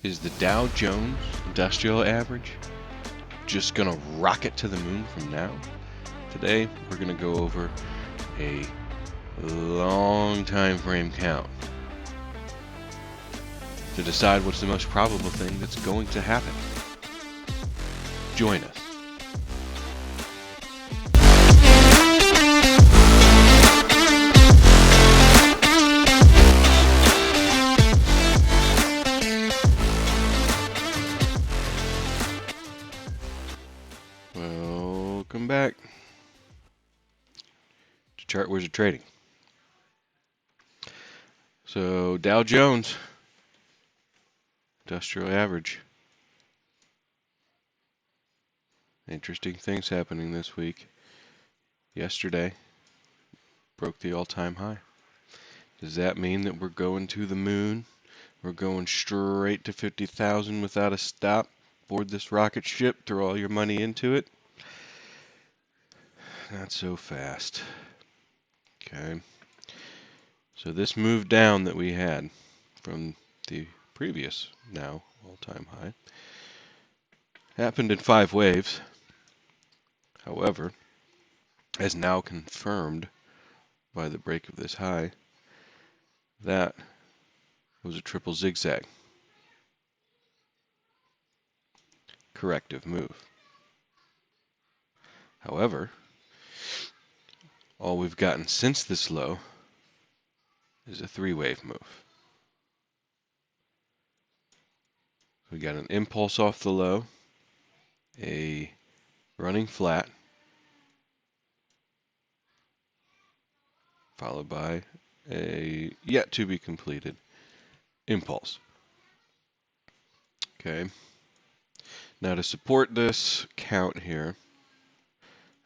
Is the Dow Jones Industrial Average just gonna rocket to the moon from now? Today, we're gonna go over a long time frame count to decide what's the most probable thing that's going to happen. Join us. Welcome back to Chart Wizard Trading. So Dow Jones Industrial Average. Interesting things happening this week. Yesterday broke the all-time high. Does that mean that we're going to the moon? We're going straight to 50,000 without a stop? Board this rocket ship, throw all your money into it? Not so fast. Okay. So this move down that we had from the previous now all-time high happened in 5 waves. However, as now confirmed by the break of this high, that was a triple zigzag. Corrective move. However, all we've gotten since this low is a 3-wave move. We got an impulse off the low, a running flat, followed by a yet to be completed impulse. Okay. Now to support this count here,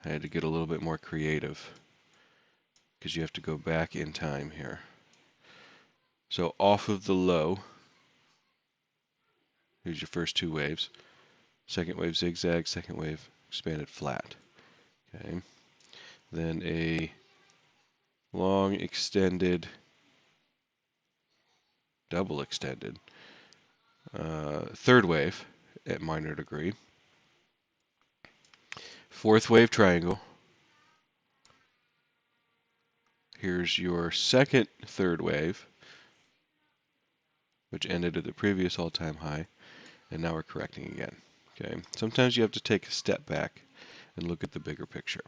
I had to get a little bit more creative because you have to go back in time here. So off of the low, here's your first 2 waves. Second wave zigzag, second wave expanded flat. Okay. Then a long extended, double extended, 3rd wave at minor degree. 4th wave triangle. Here's your second 3rd wave, which ended at the previous all-time high, and now we're correcting again. Okay. Sometimes you have to take a step back and look at the bigger picture.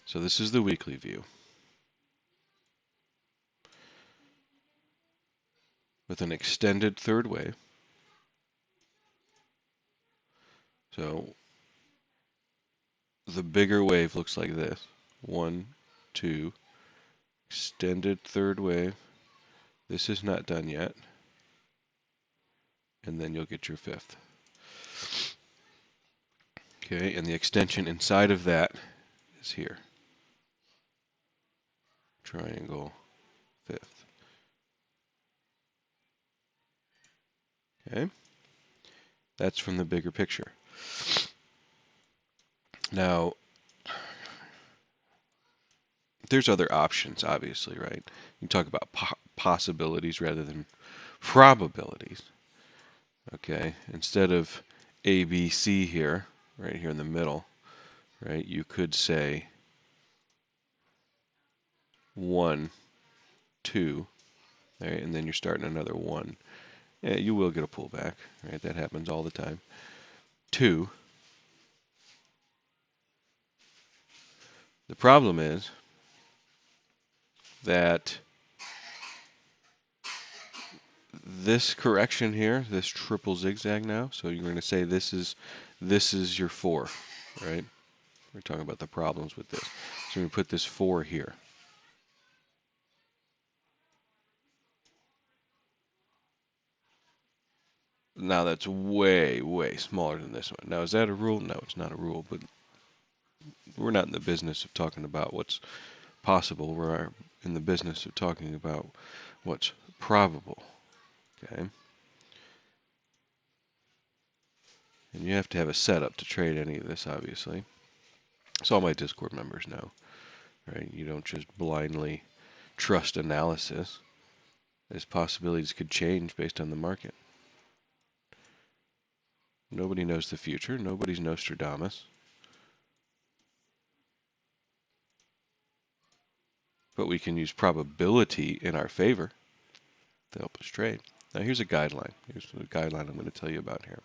So this is the weekly view. With an extended 3rd wave. So the bigger wave looks like this. 1, 2, extended 3rd wave. This is not done yet. And then you'll get your 5th. Okay, and the extension inside of that is here. Triangle, 5th. Okay, that's from the bigger picture. Now, there's other options, obviously, right? You talk about possibilities rather than probabilities. Okay, instead of A, B, C here, right here in the middle, right, you could say 1, 2, right, and then you're starting another 1. Yeah, you will get a pullback, right? That happens all the time. 2. The problem is that this correction here, this triple zigzag now, so you're going to say this is your 4, right? We're talking about the problems with this. So we put this 4 here. Now that's way, way smaller than this one. Now is that a rule? No, it's not a rule, but we're not in the business of talking about what's possible. We're in the business of talking about what's probable. Okay? And you have to have a setup to trade any of this, obviously. So all my Discord members know, right? You don't just blindly trust analysis. as possibilities could change based on the market. Nobody knows the future. Nobody's Nostradamus. But we can use probability in our favor to help us trade. Now here's a guideline. Here's a guideline I'm going to tell you about here.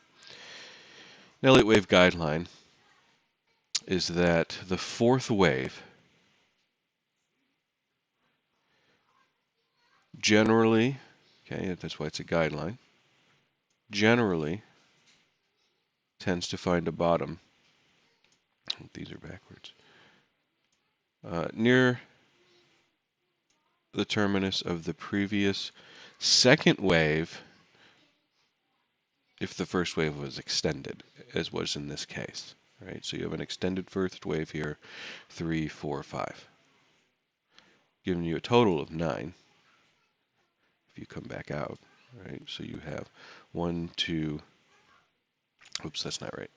An Elliott wave guideline is that the fourth wave generally, okay, that's why it's a guideline, generally tends to find a bottom. These are backwards. Near the terminus of the previous second wave if the first wave was extended, as was in this case. Right? So you have an extended first wave here, 3, 4, 5, giving you a total of 9 if you come back out. Right? So you have 1, 2, oops, that's not right.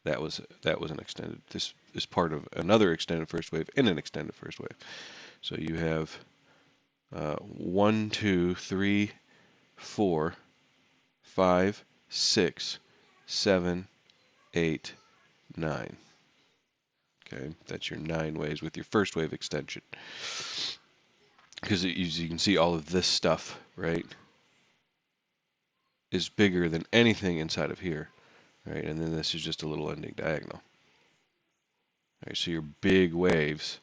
That was an extended. This is part of another extended first wave and an extended first wave. So you have 1, 2, 3, 4, 5, 6, 7, 8, 9. Okay, that's your 9 waves with your first wave extension. Because as you can see, all of this stuff, right, is bigger than anything inside of here, right? And then this is just a little ending diagonal. Right, so your big waves,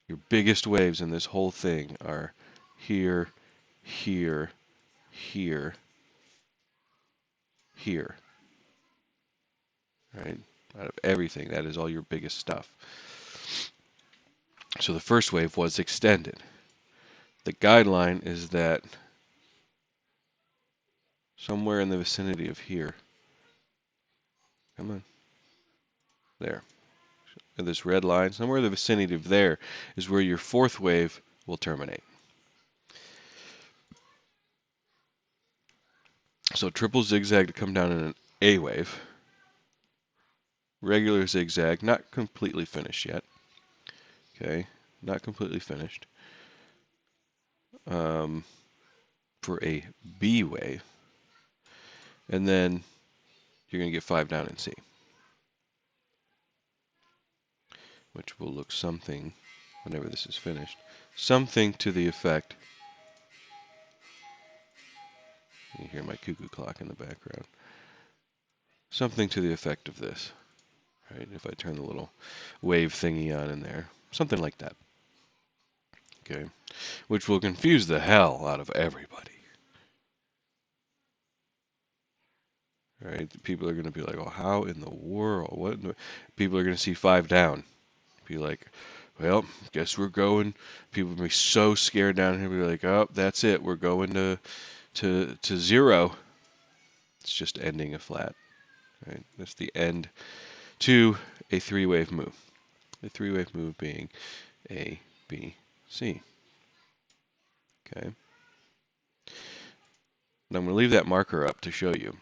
your biggest waves in this whole thing are here, here, here, here, right? Out of everything, that is all your biggest stuff. So the first wave was extended. The guideline is that somewhere in the vicinity of here, come on, there, and this red line, somewhere in the vicinity of there is where your fourth wave will terminate. So triple zigzag to come down in an A wave. Regular zigzag, not completely finished yet. Okay, not completely finished. For a B wave. And then you're going to get 5 down in C, which will look something, whenever this is finished, something to the effect, you hear my cuckoo clock in the background, something to the effect of this, right? If I turn the little wave thingy on in there, something like that, okay? Which will confuse the hell out of everybody, right? People are going to be like, oh, how in the world? What? People are going to see 5 down. Be like, well, guess we're going. People will be so scared down here. Be like, oh, that's it. We're going to 0. It's just ending a flat, right? That's the end to a 3-wave move. A 3-wave move being A, B, C. Okay. Now I'm going to leave that marker up to show you.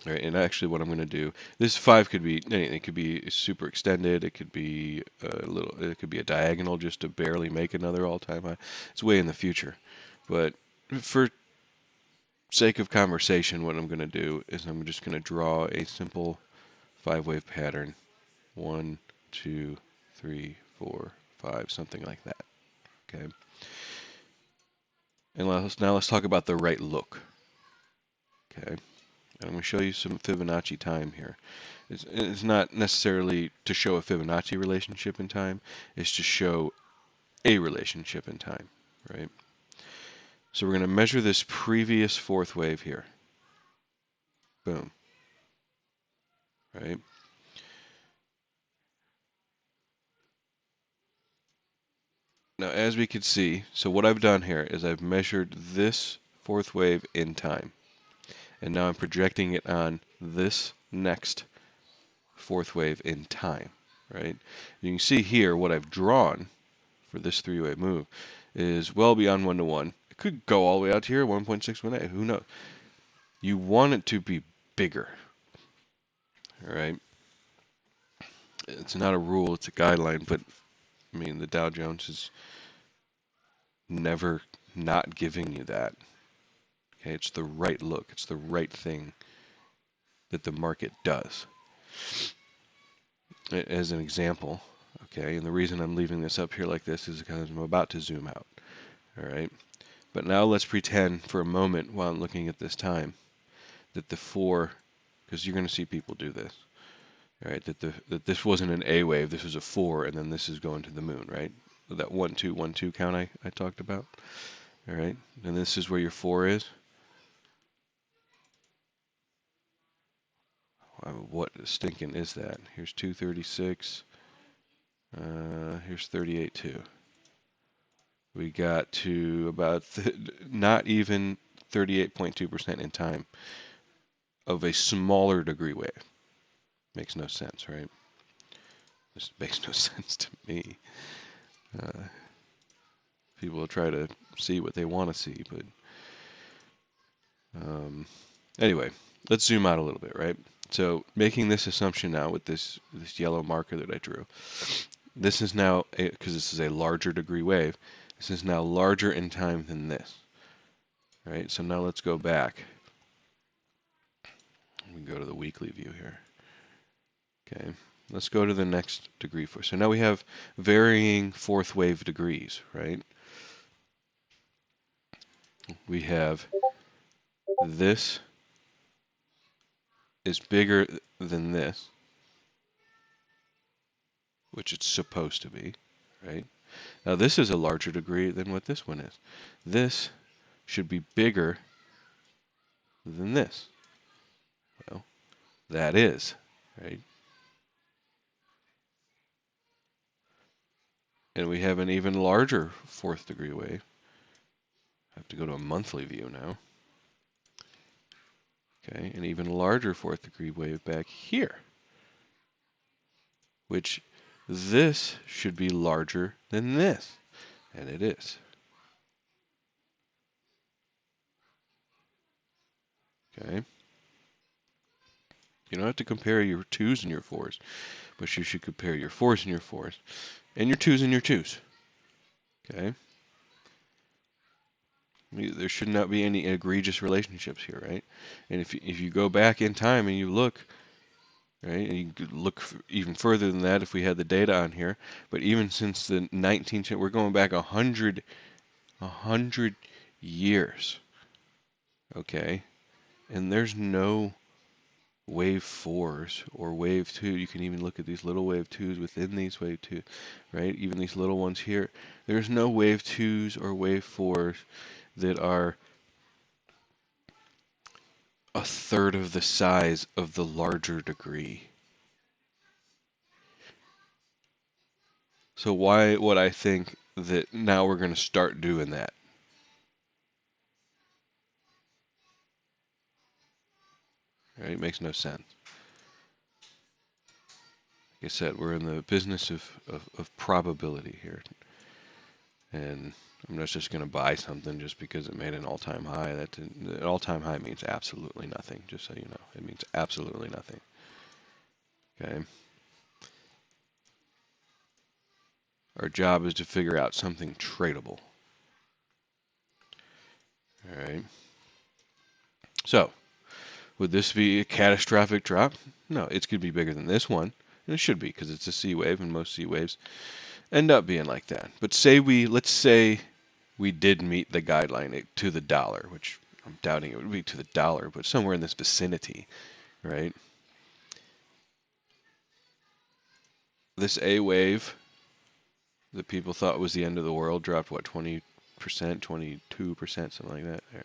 All right, and actually what I'm going to do, this 5 could be anything. It could be super extended. It could be it could be a diagonal just to barely make another all-time high. It's way in the future. But for sake of conversation, what I'm going to do is I'm just going to draw a simple 5-wave pattern. 1, 2, 3, 4, 5, something like that. Okay. And now let's talk about the right look. Okay. I'm going to show you some Fibonacci time here. It's not necessarily to show a Fibonacci relationship in time. It's to show a relationship in time, right? So we're going to measure this previous fourth wave here. Boom. Right? Now, as we can see, so what I've done here is I've measured this fourth wave in time. And now I'm projecting it on this next fourth wave in time, right? You can see here what I've drawn for this 3-wave move is well beyond 1 to 1. It could go all the way out to here, 1.618, who knows? You want it to be bigger, all right? It's not a rule, it's a guideline, but I mean, the Dow Jones is never not giving you that. Okay, it's the right look. It's the right thing that the market does. As an example, okay, and the reason I'm leaving this up here like this is because I'm about to zoom out. All right, but now let's pretend for a moment while I'm looking at this time that the 4, because you're going to see people do this. All right, that this wasn't an A wave, this was a 4, and then this is going to the moon, right? That 1 2 1 2 count I talked about. All right, and this is where your 4 is. What stinking is that? Here's 236. Here's 38.2. We got to about not even 38.2% in time of a smaller degree wave. Makes no sense, right? This makes no sense to me. Uh, People will try to see what they want to see, but anyway, let's zoom out a little bit, right? So making this assumption now with this yellow marker that I drew, this is now, because this is a larger degree wave, this is now larger in time than this, right? So now let's go back. We can go to the weekly view here. Okay, let's go to the next degree for. So now we have varying fourth wave degrees, right? We have this is bigger than this, which it's supposed to be, right? Now this is a larger degree than what this one is. This should be bigger than this. Well, that is, right? And we have an even larger fourth degree wave. I have to go to a monthly view now. Okay, an even larger fourth degree wave back here, which this should be larger than this, and it is. Okay. You don't have to compare your 2s and your 4s, but you should compare your 4s and your 4s, and your 2s and your 2s. Okay. There should not be any egregious relationships here, right? And if you go back in time and you look, right, and you could look even further than that if we had the data on here, but even since the 19th, we're going back 100 years, okay? And there's no wave 4s or wave 2. You can even look at these little wave 2s within these wave 2, right? Even these little ones here. There's no wave 2s or wave 4s that are a third of the size of the larger degree. So why would I think that now we're going to start doing that? Right? It makes no sense. Like I said, we're in the business of probability here. And I'm not just going to buy something just because it made an all-time high. An all-time high means absolutely nothing, just so you know. It means absolutely nothing. Okay? Our job is to figure out something tradable. All right? So, would this be a catastrophic drop? No, it's going to be bigger than this one. And it should be because it's a C wave, and most C waves end up being like that. But let's say we did meet the guideline to the dollar, which I'm doubting it would be to the dollar, but somewhere in this vicinity, right? This A wave that people thought was the end of the world dropped, what, 20%, 22%, something like that. There.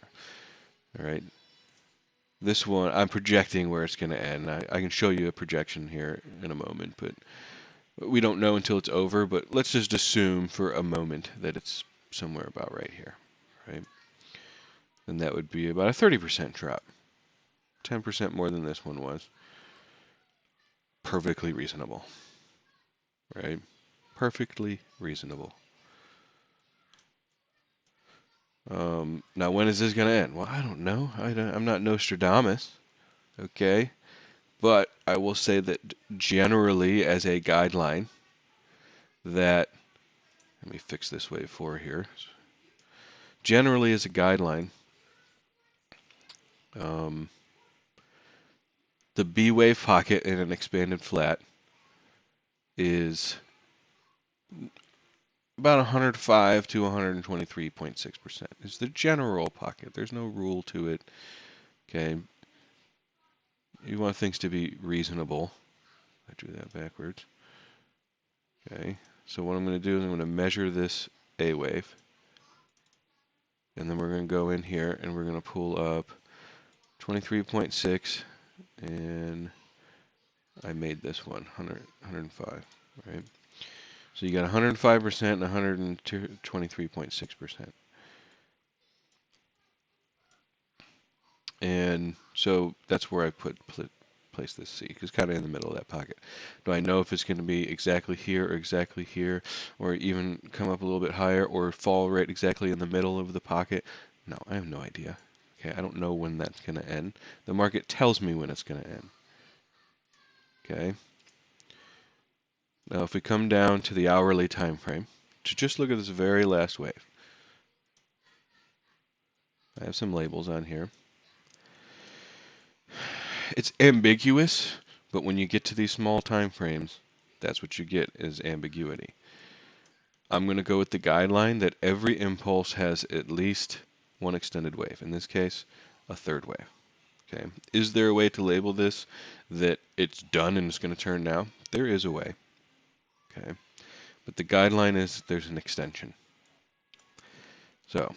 All right. This one, I'm projecting where it's going to end. I can show you a projection here in a moment, but we don't know until it's over. But let's just assume for a moment that it's somewhere about right here, right? And that would be about a 30% drop, 10% more than this one was. Perfectly reasonable, right? Perfectly reasonable. Now, when is this going to end? Well, I don't know. I'm not Nostradamus, okay? But I will say that generally, as a guideline, that let me fix this wave 4 here. generally, as a guideline, um, the B wave pocket in an expanded flat is about 105 to 123.6% is the general pocket. There's no rule to it. Okay, you want things to be reasonable. I drew that backwards. Okay, so what I'm going to do is I'm going to measure this A wave, and then we're going to go in here and we're going to pull up 23.6, and I made this one 105, right? So you got 105% and 123.6%. And so that's where I place this C, because it's kind of in the middle of that pocket. Do I know if it's going to be exactly here, or even come up a little bit higher, or fall right exactly in the middle of the pocket? No, I have no idea. Okay, I don't know when that's going to end. The market tells me when it's going to end. Okay. Now, if we come down to the hourly time frame, to just look at this very last wave, I have some labels on here. It's ambiguous, but when you get to these small time frames, that's what you get is ambiguity. I'm going to go with the guideline that every impulse has at least one extended wave. In this case, a third wave. Okay. Is there a way to label this that it's done and it's going to turn now? There is a way. Okay. But the guideline is there's an extension. So,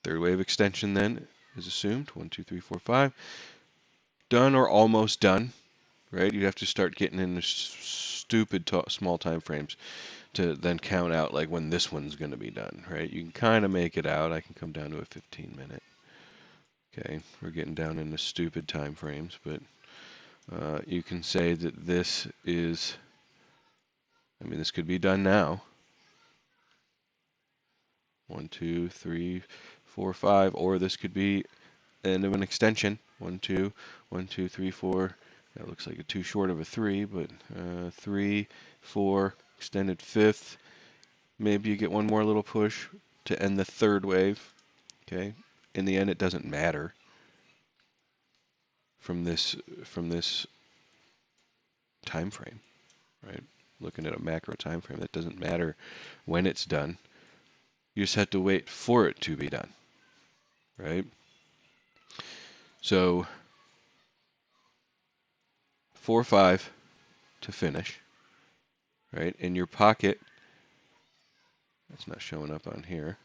third wave extension then is assumed. 1, 2, 3, 4, 5. Done or almost done, right? You have to start getting into stupid small time frames to then count out like when this one's going to be done, right? You can kind of make it out. I can come down to a 15-minute. Okay, we're getting down into stupid time frames, but you can say that this is, I mean, this could be done now. 1, 2, 3, 4, 5, or this could be end of an extension. 1, 2, 1, 2, 3, 4. That looks like a too short of a 3, but 3, 4, extended fifth. Maybe you get one more little push to end the third wave. Okay. In the end, it doesn't matter from this time frame, right? Looking at a macro time frame, that doesn't matter when it's done. You just have to wait for it to be done, right? So 4, 5 to finish, right? In your pocket, that's not showing up on here.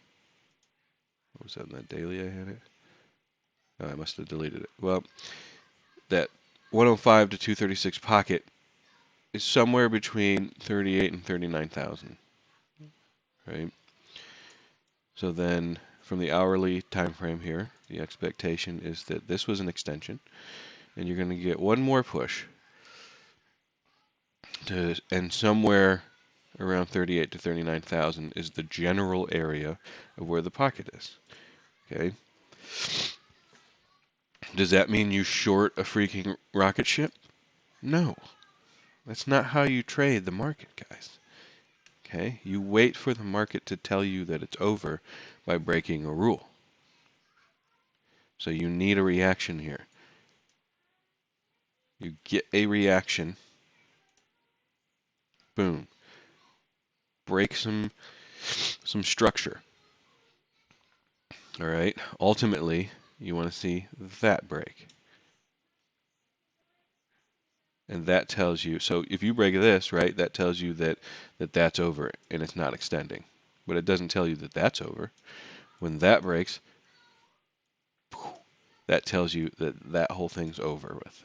What was that in that daily I had it? Oh, I must have deleted it. Well, that 105 to 236 pocket is somewhere between 38 and 39,000, right? So then from the hourly time frame here, the expectation is that this was an extension, and you're going to get one more push to, and somewhere around 38 to 39,000 is the general area of where the pocket is. Okay. Does that mean you short a freaking rocket ship? No. That's not how you trade the market, guys. Okay? You wait for the market to tell you that it's over by breaking a rule. So you need a reaction here. You get a reaction. Boom. Break some structure. All right? Ultimately, you want to see that break. And that tells you, so if you break this, right, that tells you that that's over and it's not extending. But it doesn't tell you that that's over. When that breaks, that tells you that that whole thing's over with.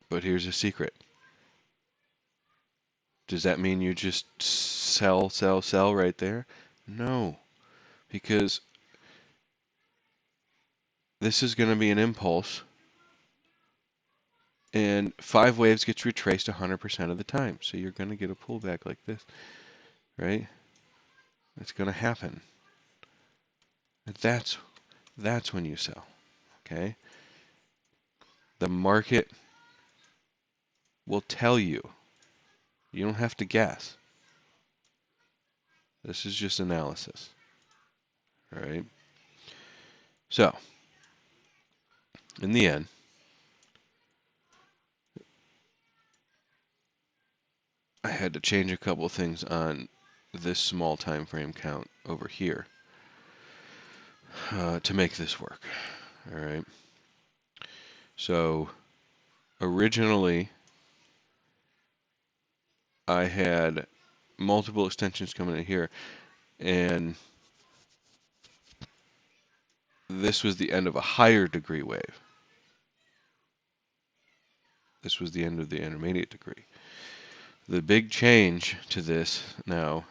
But here's a secret. Does that mean you just sell, sell, sell right there? No, because this is going to be an impulse, and 5 waves gets retraced 100% of the time. So you're going to get a pullback like this, right? It's going to happen. That's when you sell, okay? The market will tell you. You don't have to guess. This is just analysis. All right. So, in the end, I had to change a couple things on this small time frame count over here to make this work. All right. So, originally, I had multiple extensions coming in here, and this was the end of a higher degree wave. This was the end of the intermediate degree. The big change to this now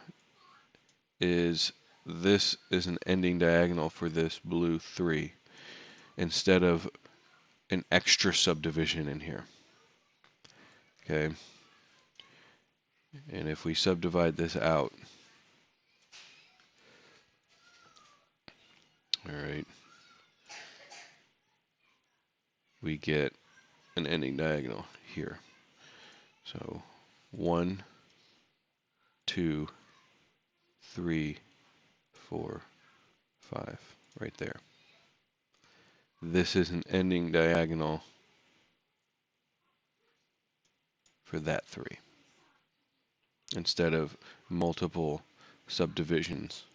is this is an ending diagonal for this blue 3 instead of an extra subdivision in here. Okay. And if we subdivide this out, all right, we get an ending diagonal here. So 1, 2, 3, 4, 5, right there. This is an ending diagonal for that 3 instead of multiple subdivisions,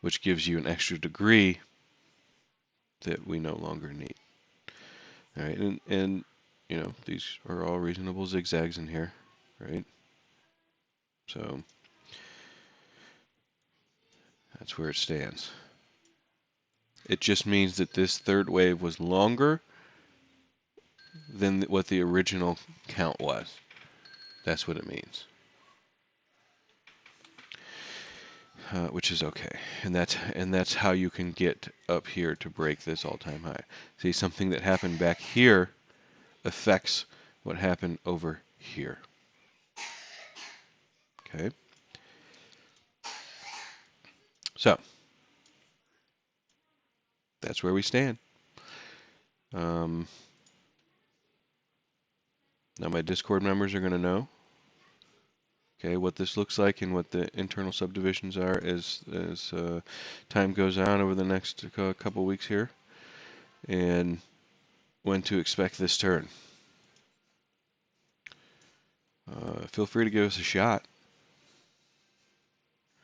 which gives you an extra degree that we no longer need. All right, and you know, these are all reasonable zigzags in here, right? So that's where it stands. It just means that this third wave was longer than what the original count was. That's what it means. Which is okay, and that's how you can get up here to break this all-time high. See, something that happened back here affects what happened over here. Okay. So that's where we stand. Now my Discord members are going to know, okay, what this looks like and what the internal subdivisions are as time goes on over the next couple weeks here, and when to expect this turn. Feel free to give us a shot.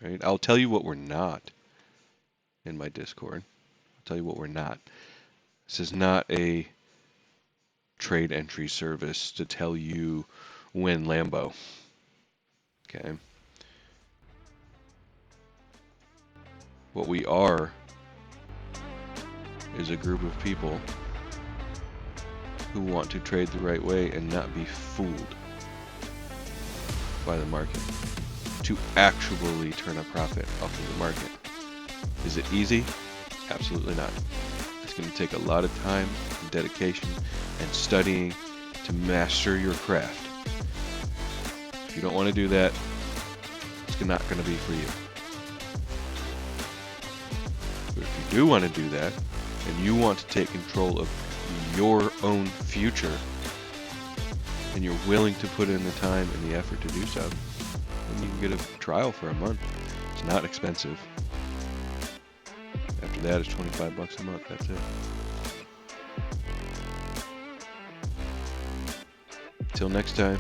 Right? I'll tell you what we're not in my Discord. I'll tell you what we're not. This is not a trade entry service to tell you when Lambo. Okay. What we are is a group of people who want to trade the right way and not be fooled by the market to actually turn a profit off of the market. Is it easy? Absolutely not. It's going to take a lot of time and dedication and studying to master your craft. If you don't want to do that, it's not going to be for you. But if you do want to do that, and you want to take control of your own future, and you're willing to put in the time and the effort to do so, then you can get a trial for a month. It's not expensive. After that, it's $25 a month. That's it. Till next time.